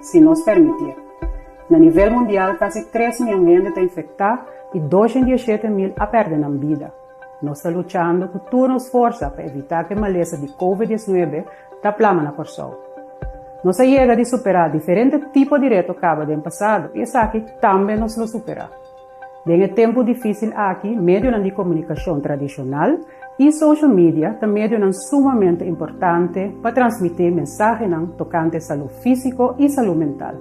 se nos permitir. A nível mundial, quase 3 milhões de gente estão infectados e 217 mil a perder a vida. Nós estamos lutando com todas as forças para evitar que a maleza de Covid-19 está plama na Corsol. Nós chega de superar diferentes tipos de retos que acaba do passado e essa aqui também nos lo supera. Em tempo difícil aqui, meio de comunicação tradicional e social media também é sumamente importante para transmitir mensagens tocante saúde física e saúde mental.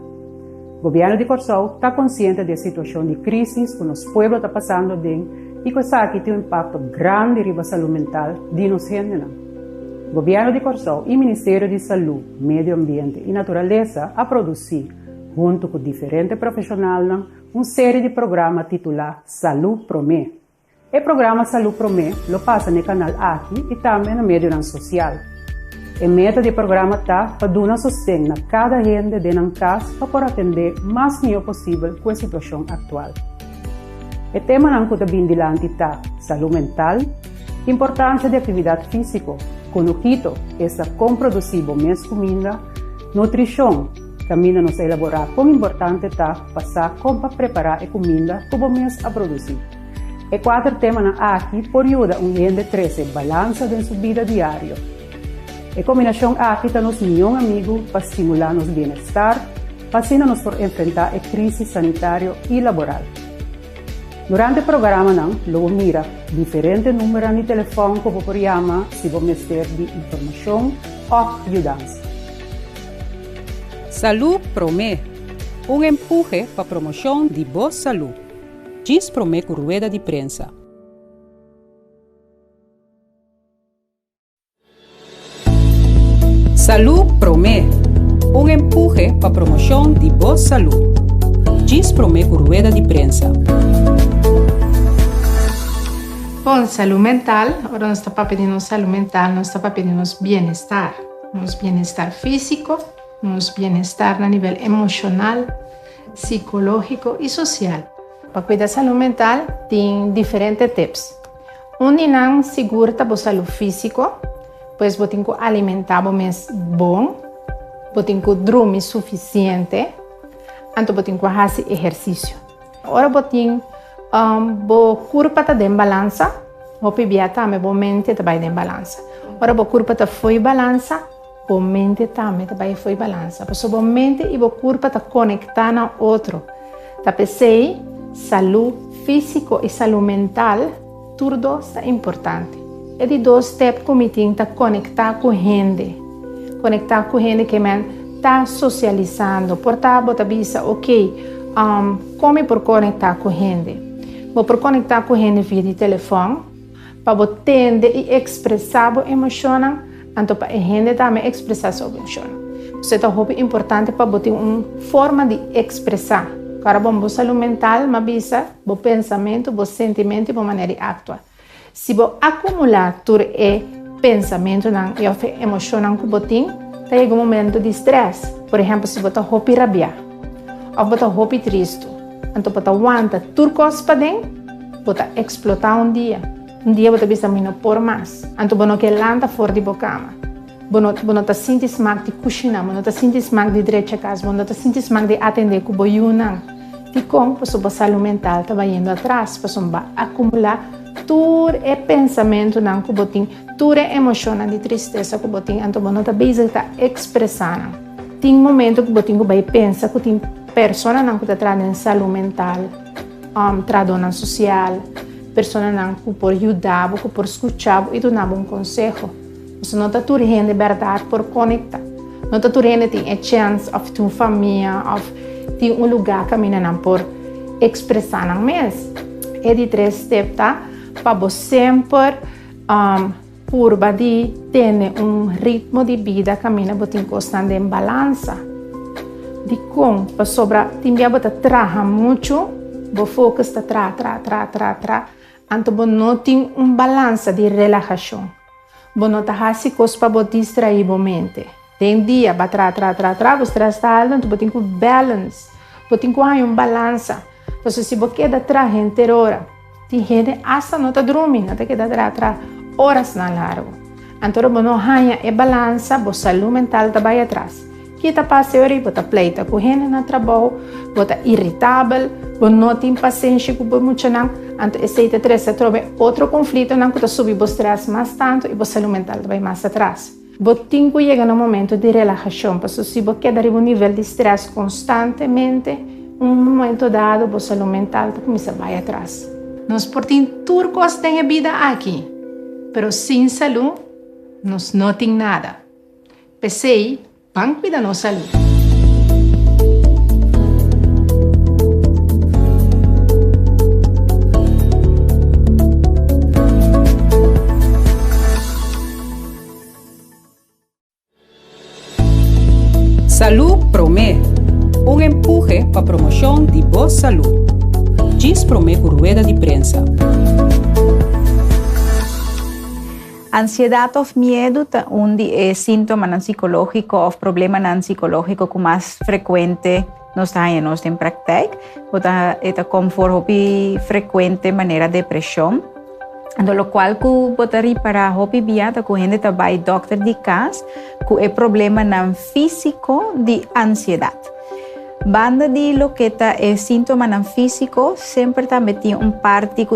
O governo de Corsol está consciente da situação de crise que os pueblos estão passando e que isso aqui tem impacto grande na saúde mental de nós gente. O governo de Corsol e o Ministério de Saúde, Meio Ambiente e Natureza a produzir, junto com diferentes profissionais, uma série de programas titulados Saúde Promê. O programa Saúde Promê lo passa no canal aqui e também no meio social. A meta do programa está para dar sustento a cada gente de uma casa para poder atender o mais melhor possível com a situação atual. O tema que também dilante está saúde mental, importância de atividade física, com o quito, essa com produzir mais comida, nutrição, também nos elaborar como importante está passar como para preparar a comida como mês a produzir. E 4 temas aqui por ajuda a gente a trazer balança em sua vida diária. A combinação aqui está nos melhores amigos para estimular nosso bem-estar, para assim nos por enfrentar a crise sanitária e laboral. Durante o programa, logo mira diferentes números de telefone que você chamar se você ter de informação ou ajudança. Saúde Promê, empurre para a promoção de boa saúde. Diz Promê com rueda de prensa. Saúde Promê, empurre para a promoção de boa saúde. Diz Promê com rueda de prensa. Bom, saúde mental, agora nós estamos pedindo saúde mental, nós estamos pedindo nosso bem-estar físico, nosso bem-estar a nível emocional, psicológico e social. Para cuidar da saúde mental, tem diferentes tips. Não segura a saúde física, pois você tem que alimentar mais bom, você tem que dormir suficiente, então você tem que fazer exercício. Agora você tem o corpo está em balança, o PBA também, a mente está em balança. Agora o corpo está fora de balança, a mente também está fora de balança. Porque a mente e o corpo estão conectados ao outro. Tá pensei, saúde física e saúde mental, tudo é importante. É de 2 steps que me tem que conectar com gente. Conectar com gente que está socializando. Portanto, você pensa, ok, como por conectar com gente? Vou por conectar com gente via telefone, para você entender e expressar a emoção, então para a gente também expressar sua emoção. Isso é importante para você ter uma forma de expressar. Cara, bom, a saúde mental, mas bisa, o pensamento, o sentimento e a maneira de actuar. Se você acumular todo o pensamento e a emoção que você tem, tem um momento de estresse. Por exemplo, se você está rabiar, ou você está triste, então você aguanta tudo coisas para dentro, você explotar um dia. Um dia você bisa não por mais. Então você não quer landa fora de cama. Você não está sentindo smag de cozinhar, você não está sentindo smag de direito a casa, você não está sentindo smag de atender com o boiunang. E como a sua saúde mental está indo atrás, para você acumular todo o pensamento que você tem, toda a emoção de tristeza que você tem, então você não está expressando. Tem momentos que você vai pensar que tem pessoas que estão trazendo saúde mental, tradona social, pessoas que por ajudar, que por escutar e dar um conselho. Você não está tudo de verdade por conectar. Não está tudo tem a chance de ter uma família, de um lugar que caminhar por expressar na mês. É de 3 steps, tá? Para você sempre curva de ter ritmo de vida que caminha você constante em balança. De como para sobra também você trabalha muito, você foca está tra. Então você não tem balança de relaxação. Você não está fazendo coisas para você distrair a mente. Tem dia para você está alto, então você tem que balance. Você tem que ter balança. Então se você queda atrás inteira hora, tem gente hasta não está dormindo, não queda atrás horas na largo. Então você não ganha a balança, a saúde mental está bem atrás. Kita passa ori, bota pleita correndo na trabalho, bota irritável, bota não tem paciência com o muito não, então esse três trova outro conflito, não que subir o stress mais tanto e a saúde mental vai mais atrás. Bota tem que chegar no momento de relaxação, porque se você quer dar um nível de stress constantemente, um momento dado a saúde mental começa a vai atrás. Nós portamos turcos tem a vida aqui, mas sem saúde, nós não tem nada. Pensei, vamos cuidar da nossa saúde. Salud Promé, um empurre para a promoção de boa saúde. Diz Promé por rueda de prensa. Ansiedade ou medo é síntoma psicológico ou problema psicológico que mais frequente nós temos em prática. É conforme frequente maneira de depressão. Lo qual que botaria para hobby biata que gente também doctor de casa que é problema físico de ansiedade. Banda de lo que é síntoma físico sempre também tem parte que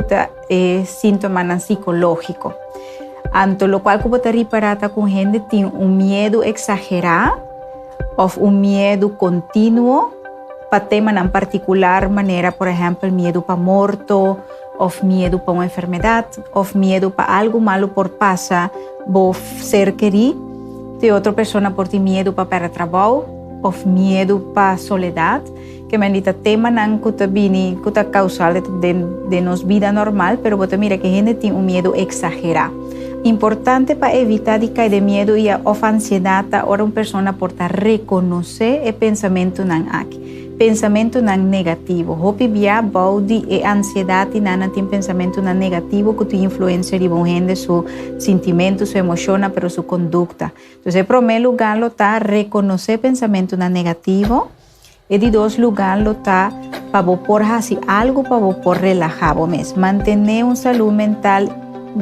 é síntoma psicológico. Anto lo qual que botaria para que gente tem medo exagerado ou medo contínuo para tema em particular maneira, por exemplo, medo para morto, ou medo para uma enfermidade, ou medo para algo malo por passar, por ser querido, de outra pessoa por ter medo para perder trabalho, ou medo para soledade, que é tema que está causal de nossa vida normal, pero você mira que a gente tem medo exagerado. Importante para evitar de cair de medo e a ansiedade, ora uma pessoa pode reconhecer o pensamento não aqui. Pensamento não negativo. Hopi via body e ansiedade não tem pensamento não negativo que tu influencia de bom gente su sentimento, su emoção, pero su conduta. Então, em primeiro lugar, lo tá reconhecer pensamento não negativo e de dois lugar lo tá para por fazer algo para por relajar mesmo. Mantener uma saúde mental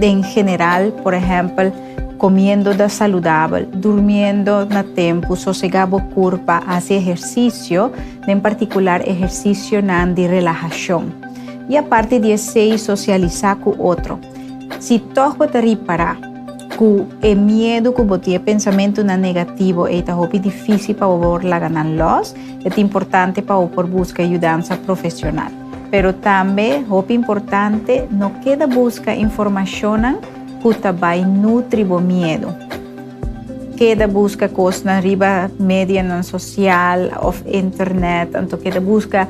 em geral, por exemplo, comiendo saudável, durmiendo na tempo, sossegado curva, hacer exercício, em particular exercício de relaxação. E a parte de socializar com outro. Se tu pode reparar que o medo que você pensamento negativo é difícil para você ganhar los, é importante para você buscar ajuda profissional. Pero também é importante não queda buscar informação que também nutre o medo. Queda busca coisas na riba média social ou internet, então queda busca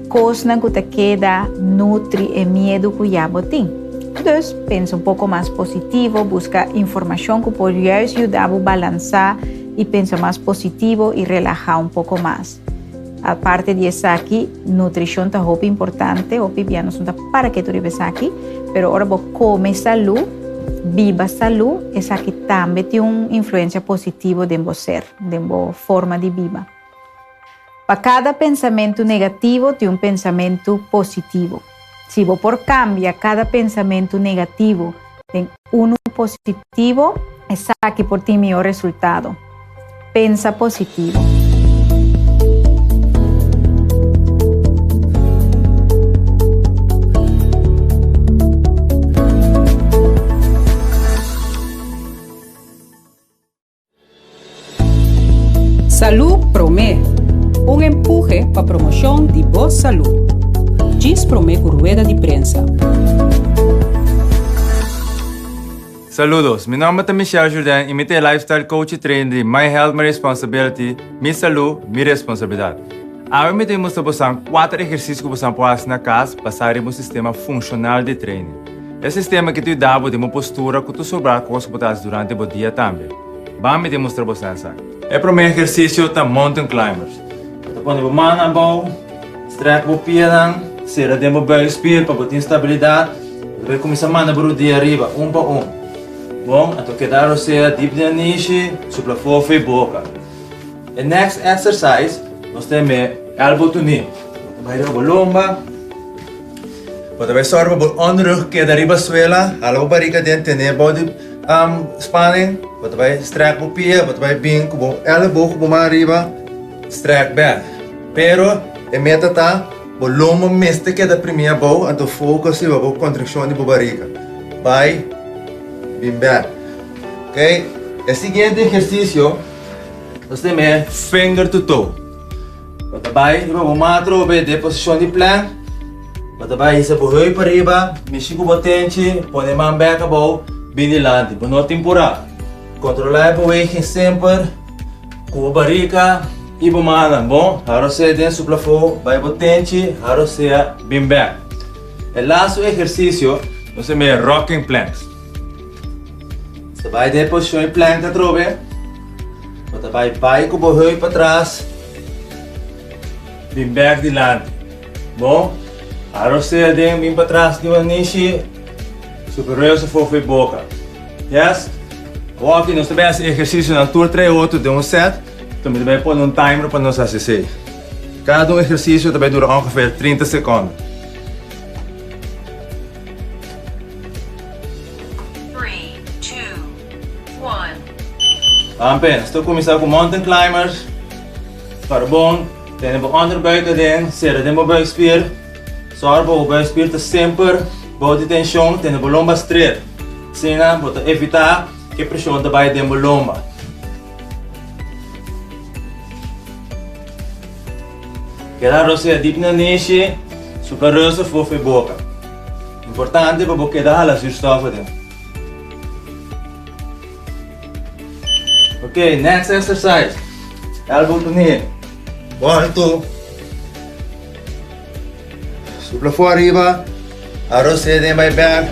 coisas que queda nutre o medo que já tem. Então, pensa pouco mais positivo, busca informação que pode ajudar a balançar e pensar mais positivo e relaxar pouco mais. A parte disso aqui, nutrição é muito importante, o piano não para que tu vives aqui, mas agora você come saúde, viva saúde, essa aqui também tem uma influência positiva em você, em forma de vida. Para cada pensamento negativo, tem um pensamento positivo. Se você por cambiar cada pensamento negativo em um positivo, essa aqui por ti melhor resultado. Pensa positivo. Salud Promé, um empurre para a promoção de boa saúde. Diz Promé por rueda de prensa. Saludos, meu nome é Michel Jourdain e eu sou lifestyle coach e trainer de My Health, My Responsibility, minha saúde, minha responsabilidade. Agora eu temos 4 exercícios que você pode fazer na casa para sair um sistema funcional de treino. Esse sistema que te dá uma postura que tu sobrar coisas que você durante o dia também. Vamos demonstrar você essa. O primeiro exercício é Mountain Climbers. Você põe a mão na bola, estreca o pé, serra de bem espelho para ter estabilidade. Você começa a mandar para o dia arriba, para Bom, então quedar você deep na niche, supra fofa e boca. O next exercise, nós temos elbow to knee. Vai dar a lomba. Você vai sorrir para o underrug que é da riba suela, algo para que dentro, né? Body spanning, bota vai strek o pia, bota vai bem com o elleboog com arriba, strek back. Pero a meta tá o lombo meste que da primeira boa, então focus e a contração de barriga. Vai bem back. Ok? O seguinte exercício, nós temos finger to toe. Bota vai, vamos matro de posição de plank. Bota vai, isa buhay para riba, mishi ko potente, põe a mão back above, bem dilante, boa temporada. Controlar a beweging sempre, com a barriga e a mão, bom? Haro se dentro do plafond, vai potente, haro se bem back. O last exercício, nós temos rocking planks. Você vai de posição de plank a trove, bota vai com a buhay para trás, bem back dilante, bom? Haro se dentro, bem para trás, de uma niche, superior se for boca. Yes? Aqui nós também esse exercício na tour 3-8 de um set. Também vai pôr um timer para nós assistir. Cada exercício também dura ongeveer 30 segundos. 3, 2, 1. Ampén, estou começando com mountain climbers. Para bom, temos o onderbuik erin, serra de mijn buikspier. Zorg voor buikspier te sempre, bouw de tension, temos a lomba straight. Sina, para evitar que a pressão também de lomba. Quedar você deep na niche, superior se for boca. Importante para você dar a zuurstof dentro. Ok, next exercise. Elbow to knee. 1, 2. Supla for arriba. Arrow se in my back.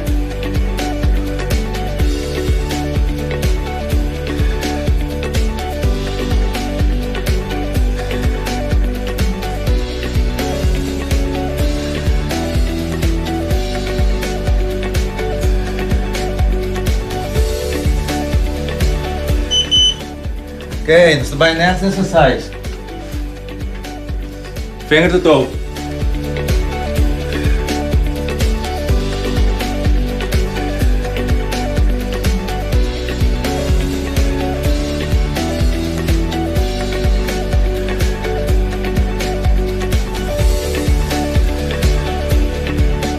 Okay, this is my next exercise. Finger to toe.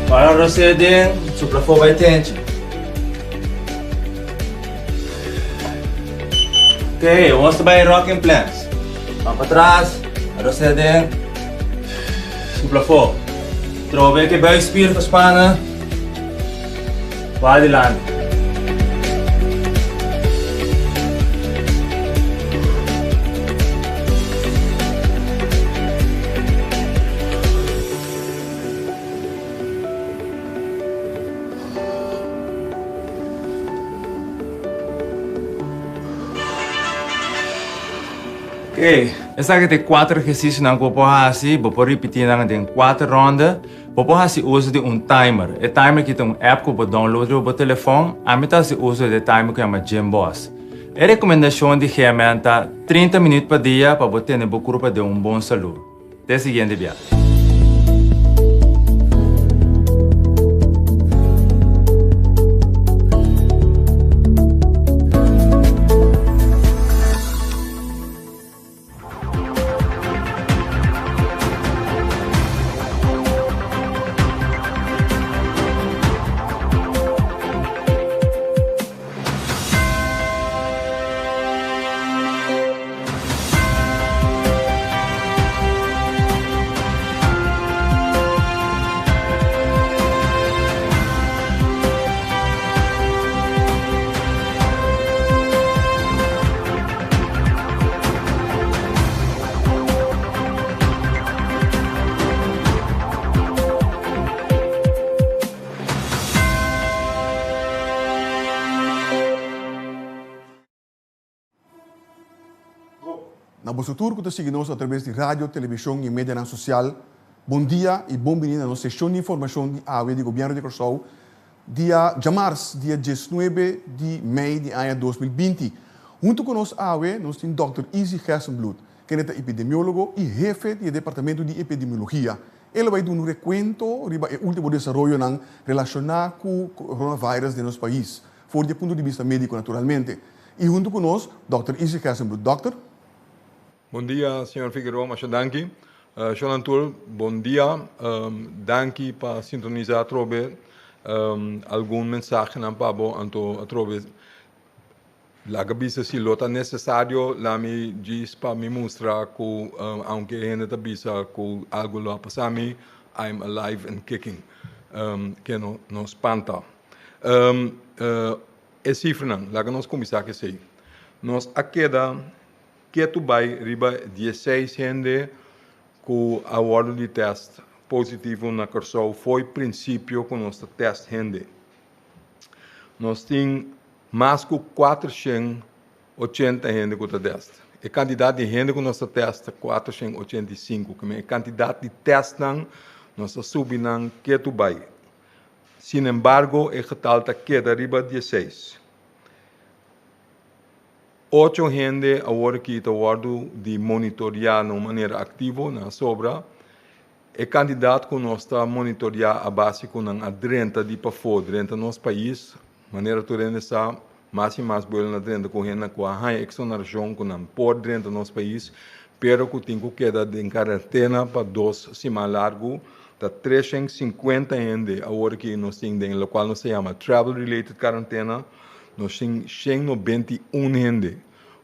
Para receding, supra for by tension. Okay, vamos trabalhar rocking planks. Vamos para trás, recedem, supla for. Trove que buikspier gespannen. Waar die land. Ok, essa aqui tem 4 exercícios na que assim, vou repetir em 4 rondas. Vou assim uso de timer. O timer que tem app que vou download no telefone, a mim se uso de timer que chama Gymboss. A recomendação de ferramenta 30 minutos por dia para você ter grupo de bom saúde. Até o seguinte viagem. Na vosso tour que seguimos através de rádio, televisão e mídia social. Bom dia e bem-vindo à nossa sessão de informação de AWE do Governo de Curaçao, dia 19 de maio de ano 2020. Junto com nós, AWE, nós temos Dr. Izzy Gersenblut, que é epidemiólogo e jefe do Departamento de Epidemiologia. Ele vai dar um recuento sobre o último desenvolvimento relacionado com o coronavírus de nosso país. por el punto de vista médico naturalmente. Y junto con nosotros, Dr. Isi Kersenbroek. Doctor. Bom dia, senhor Figueiredo, mas danke. Jonathan, bom dia. Danke para sintonizar através algum mensagem na Pabo, através la cabeça se lota necessário, lá me diz para me mostrar que, aunque a gente avisa que algo lá passa a mim, I'm alive and kicking, que não espanta. É cifra não, lá que nós começamos a dizer. Nós aqueda que tu vai riba 16 gente que a hora de teste positivo na Corsol foi princípio com nosso teste gente. Nós temos mais que 480 gente que teste. A quantidade de gente que nós testa 485, que é a quantidade de testes nós subimos que tu vai. Sin embargo, o getal está queda riba 16. 8 gente agora que está de monitorear de maneira ativa na sobra. O candidato que nós está monitorear a base com a 30 de para fora, 30 no nosso país, maneira que está mais e mais boa na 30 correndo com a exoneração com a por 30 no nosso país, pero que tem que quedar em quarentena para 2 semanas largo, está 350 gente agora que nós temos, o qual nós se chama travel related quarentena, nós temos 191 gente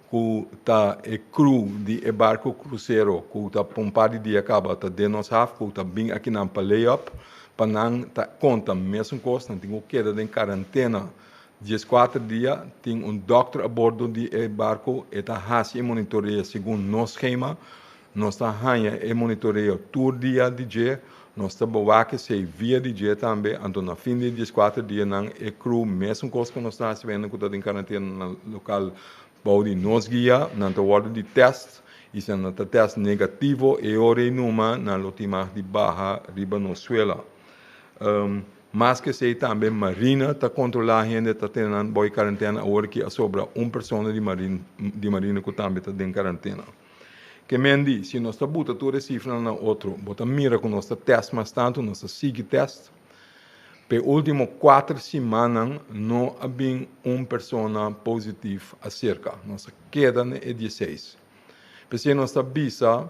que está cru de barco cruzeiro, que está pompado de acaba, está de nós half, que está bem aqui na lay-up, para não tá conta mesmo coisa, não tem que quedar em quarentena 14 dias, tem doctor a bordo de barco, e está fazendo monitoreio segundo nosso esquema, nós está fazendo monitoreio todo dia de dia, nós está boa se via de dia também, então na fim de 14 dias não é cru mesmo coisa que nós está fazendo que está em quarentena no local pode nos guia na hora de teste e se não teste negativo e ora numa na última de barra riba no suela. Mas que sei também marina está controlando a gente está tendo boa quarentena agora que sobra uma pessoa de marina que também está em quarentena. Que mendi se nós está bota toda a cifra na outro, bota mira com nós teste mais tanto nós sigue teste. Pe último 4 semanas não havia uma pessoa positiva acerca. Nós queda é 16. Porque nós avisa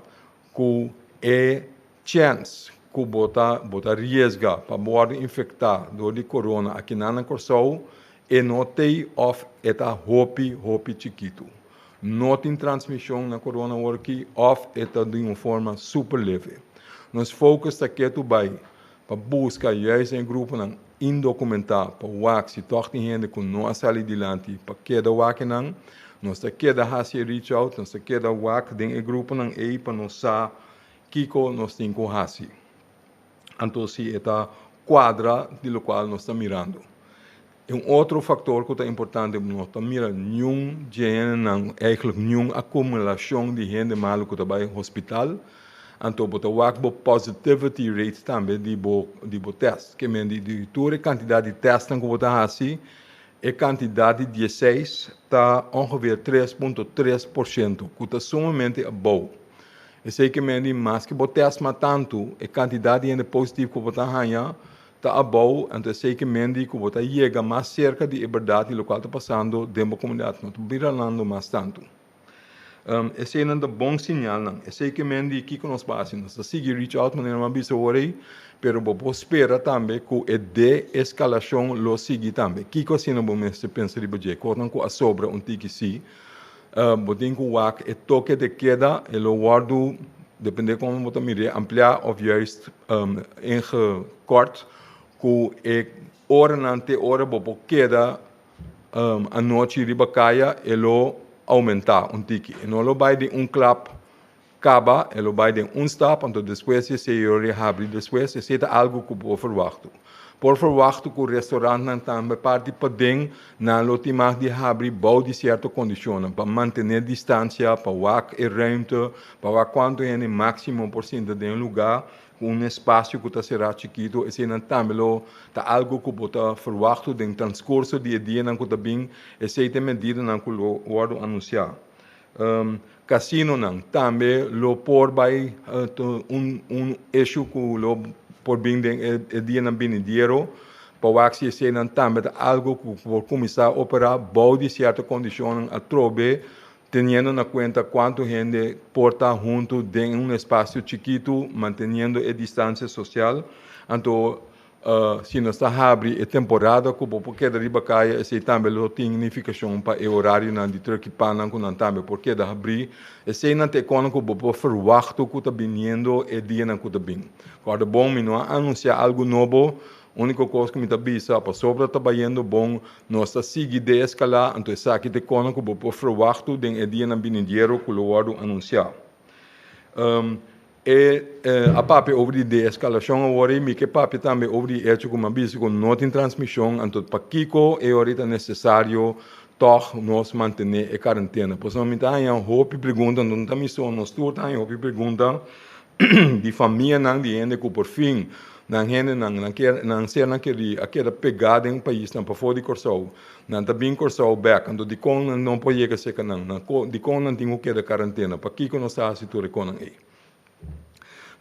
que é chance que bota risca para poder infectar do de corona aqui na Corsol e não tem of eta hopi chiquito. Não tem transmissão na corona aqui of eta de uma forma super leve. Nós focus aqui tu vai para buscar juist em grupo não indocumentado para o se toch tem gente que não sai adiante para cada wak não nós queda hasi reach out nós queda wak den grupo não aí para nós sa kiko nós tem com hasi então se eta quadra de qual nós está mirando outro fator que é importante nós está mirando nenhum gente não eigenlijk nenhum acumulação de gente malo que está vai hospital. Então, bota o positivity rate também de bo teste. Que men de toda a quantidade de testes que bota assim, a quantidade de 16 está ongeveer 3,3%, que está sumamente boa. Eu sei que men mais que bota teste mas tanto, a quantidade de positivo que bota ganha está boa, então sei que men que bota chega mais cerca de verdade do que está passando dentro da comunidade, não está virando mais tanto. Esse é um bom sinal. Eu sei que men de que nós fazemos, nós seguir reach out, mas não avisa hoje, pero vou esperar também que a de-escalação lo siga também. Que assim não vamos pensar de budget, quando a sobra tique sim, botem que o WAC é toque de queda, e lo guardo, depende como você mire, ampliar ou juist kort, que é hora nante hora vou queda a noite riba caia, e lo aumentar tique. E não lo vai de clap acaba, lo vai de stop, então depois se reabre, depois se é algo que por verwachten. Por verwachten que o restaurante também parte para na última de abrir bouw de certa condição, para manter distância, para wak e ruimte, para wak quanto é o máximo por cento de lugar, um espaço que está será chiquito, e se não também está algo que pode verwachten de transcurso de dia não que está bem, e se tem medida não que lo guardo anunciar. Casino não também lo por vai issue que lo por bem de dia não bem dinheiro para que se não também algo que por começar a operar, bom de certa condição a trobe, tendo na conta quanto gente porta junto em um espaço chiquito, mantendo a distância social. Então, se nós está abrindo a temporada, porque da riba caia, esse também não tem significação para o horário de Turquia, que não também, porque da abrir, esse não tem como que por verwachten que está vindo e dia não está vindo. Quando bom, me não anunciar algo novo, a única coisa que me está bisa, para sobre trabalhando bom, nós está seguindo de escalar, então essa aqui tem como que por verwachten de dia não vindo dinheiro que o guardo anunciar. A papi over de escalação agora e que papi também over de hecho como aviso com não tem transmissão então para Kiko é ahorita necessário toch nós manter a quarentena pois não me tá aí hope pergunta não tá missão nós tudo tá aí hope pergunta de família não de gente que por fim não gente não ser não querer aquela pegada em um país não para fora de Corsol não tá bem Corsol back então de com não pode chegar se que não de com não tem o que da quarentena para Kiko não está a situação com aí.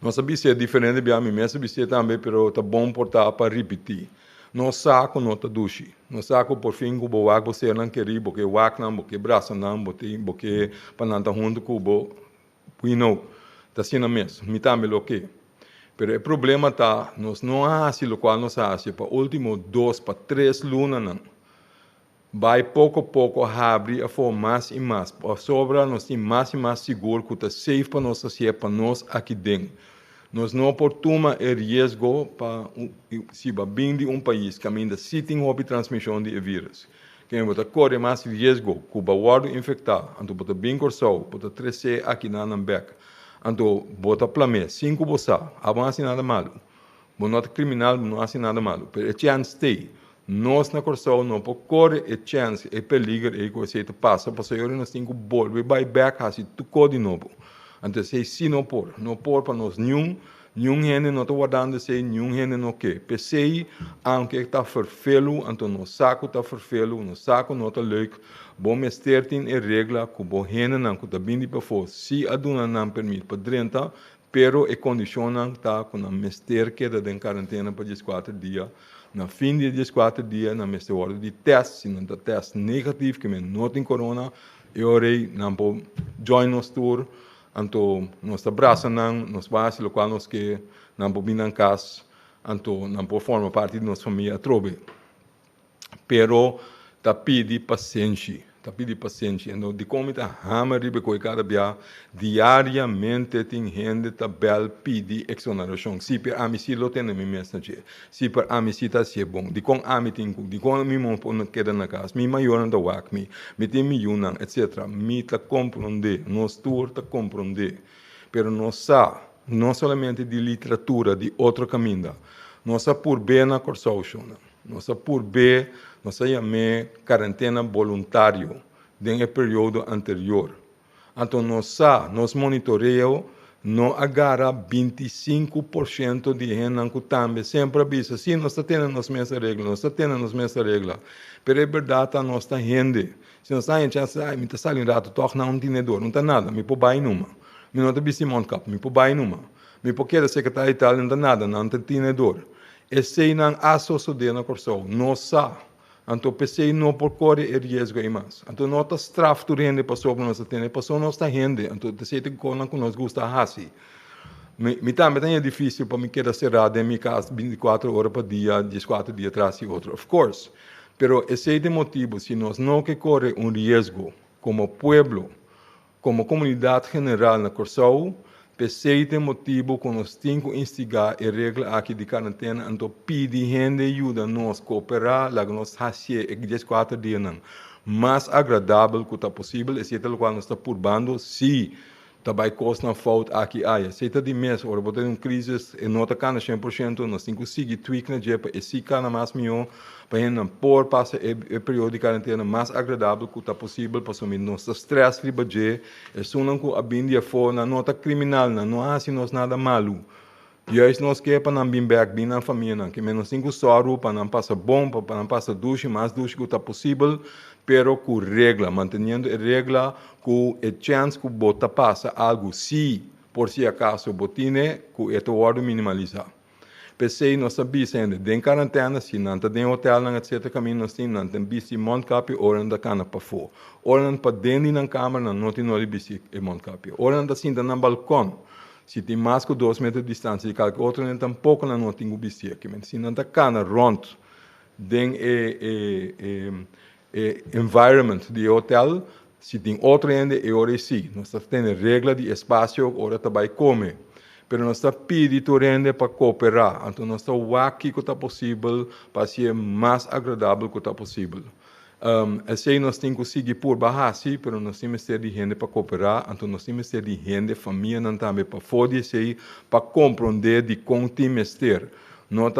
Nossa bicicleta é diferente de a minha bicicleta também, mas está bom portar para repetir. Não saco não está duche. Não saco por fim que o água você não quer porque o água não, porque braço não, porque para não estar junto com o não está assim mesmo. Me também o que. Mas o problema está nós não há o qual nós há para último 2 para 3 lunas não. Vai pouco a pouco abrir a for mais e mais. Para sobra nós temos mais e mais seguro que está safe para nós ser para nós aqui dentro. Nós não portamos o risco para se bem de um país que ainda tem uma transmissão de vírus. Quem vai correr mais risco que o guardo infectado, então pode bem corçar, pode trazer aqui na Nambeca, então bota plame 5 bolsa, avança nada malo. Não criminal, não há nada malo. Mas a chance tem. Nós na corçal não pode correr a chance, é peligro e que você passa, para sair nós temos que voltar, vai back, assim, tu de novo. Então, se não por para nós nenhum gente não está guardando se nenhum gente não quer. Pensei, aunque está verfelo, então no saco está verfelo, no saco não está leuk. Bom mestre tem a regra que bom gente não está bem para fora. Se a dona não permite para dentro, pero a condição não está com a mestre que está em quarentena para 14 dias. Na fim de 14 dias, na mestre hora de teste, se não está teste negativo, que não tem corona, eu não pode join nos tour. Então, nós abraçamos, nós vamos ao qual nós que não podemos em casa, então não podemos formar parte de nossa família trobe. Pero, tá pedi paciência. Então, de como está hammer ribe coi cada dia, diariamente tem gente tabel pedi exoneração. Se per amici lo tem na minha mensagem, se per amici tá se bom. De com ami tem, de com mi mon pon queda na casa, mi maior da wak mi tem mi yunan, etc. Mi ta compreender, nós tour ta compreender. Pero nós sa, não somente de literatura, de outro caminho. Nós sa por bem na corsoção. Nós sa por bem nós chamamos quarentena voluntário no período anterior. Então, nós monitoreamos, não agarra 25% de gente que também sempre avisa, sim, nós temos as mesmas regras, mas é verdade, nós temos gente. Se nós temos chance, me está saindo rato, toque não tem não está nada, me pode baixar numa. Me não tem visto cap, me pode baixar numa. Me pode querer secretário Itália, não está nada, não tem tinedor. Esse não associado na corção, nós sabemos. Então, pensei não por correr risco e mais. Então, não está straf do rende para sobre nós ter, passou nossa rende. Então, pensei que nós gosta assim. Me também é difícil para mim querer cerrado em minha casa 24 horas por dia, 14 dias atrás e outro. Of course. Pero esse é o motivo, se nós não que correr risco como pueblo, como comunidade general na Corsau, pensei que motivo que nós temos que instigar a regra aqui de quarentena, então pedir gente ajuda nós cooperar, lá que nós fazemos 14 dias não. Mais agradável que está possível, esse é o qual nós estamos purbando, se também custa falta aqui, se está de mês, ou botar uma crise, e não está 100%, nós temos que seguir tweak na jepa, e se cada mais melhor, para a gente por passar o período de quarentena mais agradável que está possível, para assumir nosso estresse de budget, e se não a bindia for na nota criminal, não há assim nada malo. E aí nós queremos para não vir back bem na família, que menos 5 soro, para não passar bom, para não passar duche, mais duche que está possível, pero com regra, mantendo a regra, com a chance que bota passa algo, se por si acaso botine, com este ordem minimalizar. PC nós sabemos ainda, tem quarentena, se não tem hotel, não etc. caminho nós temos, não tem bici Montcapi, ora não cana para fora. Ora não para dentro na câmara, não tem nada bici Montcapi. Ora não assim na balcão, se tem mais que 2 metros de distância, e qualquer outro não tampouco não tem bici aqui, se não tem cana rond, tem environment de hotel, se tem outro ainda, é hora sim, nós temos regra de espaço, hora também comer. Pero nós estamos pedindo para cooperar. Então, nós estamos aqui que está possível para ser mais agradável que está possível. Assim, nós temos que seguir por baixo, mas nós temos que ter gente para cooperar. Então, nós temos que ter gente, família, também para fazer para compreender de como temos que ter. Nós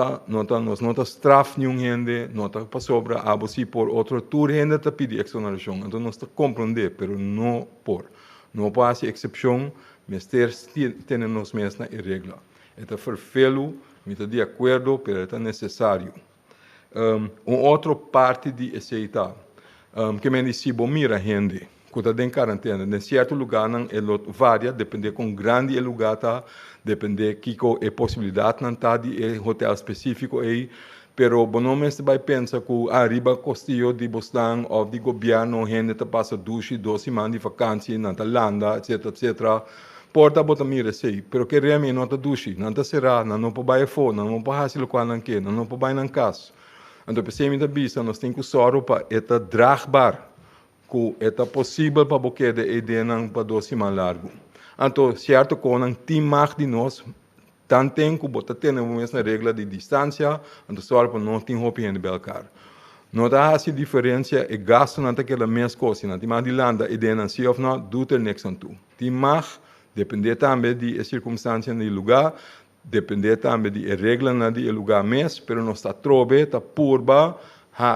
não straf nenhum gente, não para sobra, se por outro tour, gente está pedindo exoneração. Então, nós estamos compreender, mas não por. Não pode ser exceção. Mas temos mesmo a regra. É verfelo, me está de acordo, mas é necessário. Outra parte de aceitar, que me disse, bom, mira, gente, que está em quarentena, em certo lugar, não é varia, depende com grande o lugar, tá, depende que é possibilidade, não está de hotel específico aí, pero não me vai pensar que arriba costillo de Boston ou de governo, gente está passa 2 semanas de vacância, não está landa, etc, etc. Porta bota mira sei, pero que realmente não está duche, não está será, não pode ir fora, não pode fazer o que não quer, não pode ir na casa. Então, pensei me da vista, nós temos que sorro para eta dragbar, que eta possível para boquete e denan para 2 semanas largo. Então, certo que não tem mais de nós, tanto tempo que bota ter uma regra de distância, então sorro para não ter roupa em belcar. Não dá essa diferença e gasto não tem aquela mesma coisa, não tem mais de landa e denan se ou não, do ter nexo tu. Tem mais depende também de circunstância do lugar, depende também de regra do lugar mesmo, mas não está trobe, está purba,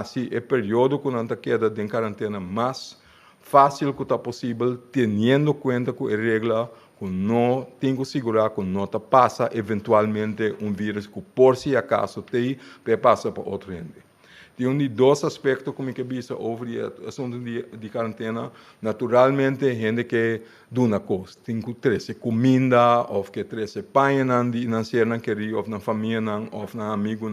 se é período que não está queda de quarentena mais fácil que está possível, tendo conta com a regra, que não tem que segurar, que não está passa eventualmente vírus que por si acaso tem, passa para outro gente. Tem 2 aspectos como que visa sobre o assunto de quarentena. Naturalmente, gente que do na coisa, tem que trazer comida, ou que trazer pães na ser na querer, ou na família, ou na amigo,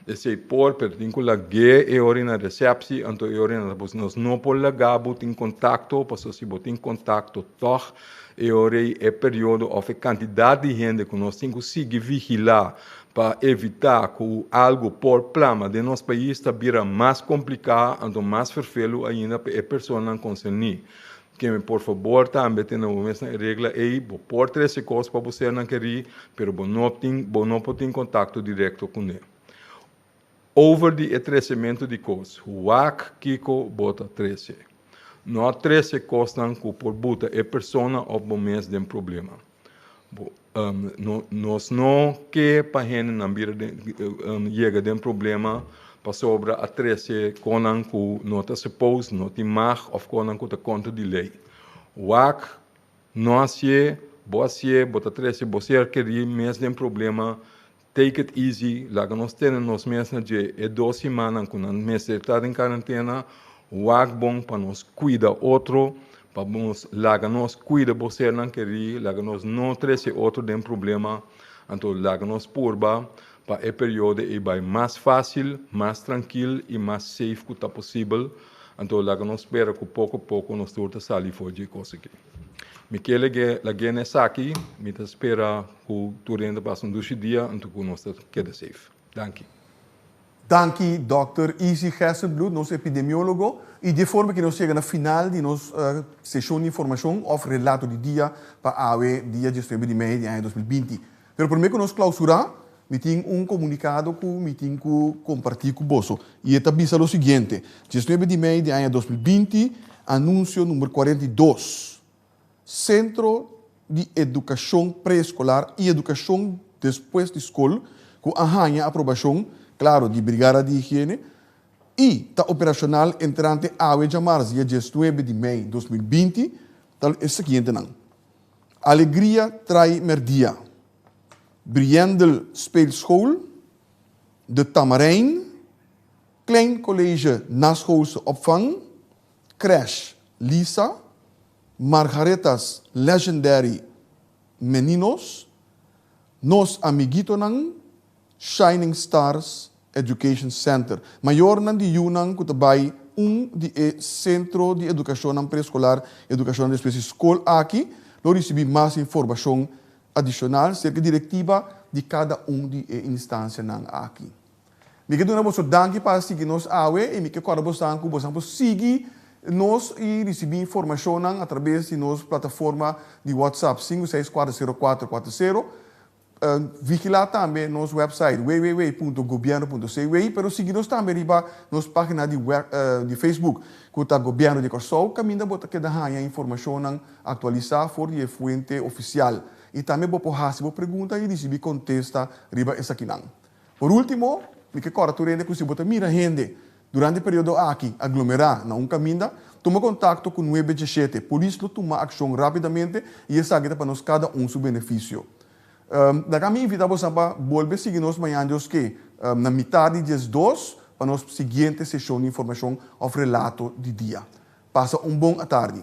esse por, pero tem que lagar e hora na recepção, então e hora nós não pode lagar, tem contato, passou se botar em contato, toch, e hora é período, ou quantidade de gente que nós temos que seguir vigilar, para evitar que algo por plama de nosso país vira mais complicado, então mais verfelo ainda para a pessoa não conseguir. Que por favor também tenha uma mesma regra aí, por 13 coisas para você não querer, mas não pode ter contato direto com ele. Over de crescimento de coisas, o AC Kiko bota 13. Não há 13 coisas que por buta a pessoa ou o mês tem problema. Nós não quer para gente não chega de problema para sobre a 13 conan que não está suposto, não tem mais ou conan que está contra de lei. O AC não é você bota 13 você querer mesmo tem problema, take it easy, lá que nós temos mesmo de 2 semanas quando nós estamos em quarentena, o AC bom para nós cuidar outro. Para nós cuida você não querer, nós não trazer outro dem problema, então nós purba para o período e vai mais fácil, mais tranquilo e mais safe que está possível, então nós espera que pouco a pouco nós turta sair fora de coisa aqui. Me quer que nessa aqui, me espera que tu renda passa 2 dias, então que nós queda safe. Danke. Danke, Dr. Easy Gessenbloed, nosso epidemiólogo. E de forma que nós chegamos no final de nossa sessão de informação ou relato de dia para a dia 19 de maio de 2020. Mas primeiro que nós clausurar, me tem comunicado que me tem que compartilhar com você. E está dizendo o seguinte: 19 de maio de 2020, anúncio número 42. Centro de Educação Pré-Escolar e Educação Depois de Escola, que arranha a aprovação, claro, de Brigada de Higiene, e está operacional entrante a março, dia 19 de maio de 2020, tal é o seguinte: alegria trai merdia. Briendel Speelschool, de Tamarijn, Klein College Naschoolse Opvang, Crash Lisa, Margaretas Legendary Meninos, Nos Amiguito Nang, Shining Stars Education Center. Maior nan di Yunnan kutabay di Centro de Educação Preescolar, Educação de Espécie School aqui, lo recebi mais informação adicional cerca diretiva de cada de instância nan aqui. Me quedo na bolsa danke para seguir nos awe e me quedo agora bolsa seguir nos e receber informação através de nossa plataforma de WhatsApp 5640440. Vigilar também nosso website www.governo.cw, pero seguir-nos também riba nossa página de Facebook, que está Governo de Corsou, caminho bota que dá a informação atualizada for de fonte oficial. E também vou fazer uma pergunta e receber contesta riba essa aqui não. Por último, me que corta turende que se bota mira gente durante o período aqui aglomerar na caminho, toma contato com 917, por isso toma ação rapidamente e essa aqui para nós cada seu benefício. Da kami invitamos para volver a seguir-nos amanhã que na metade de 2 para nossa seguinte sessão de informação ou relato de dia. Passa bom tarde.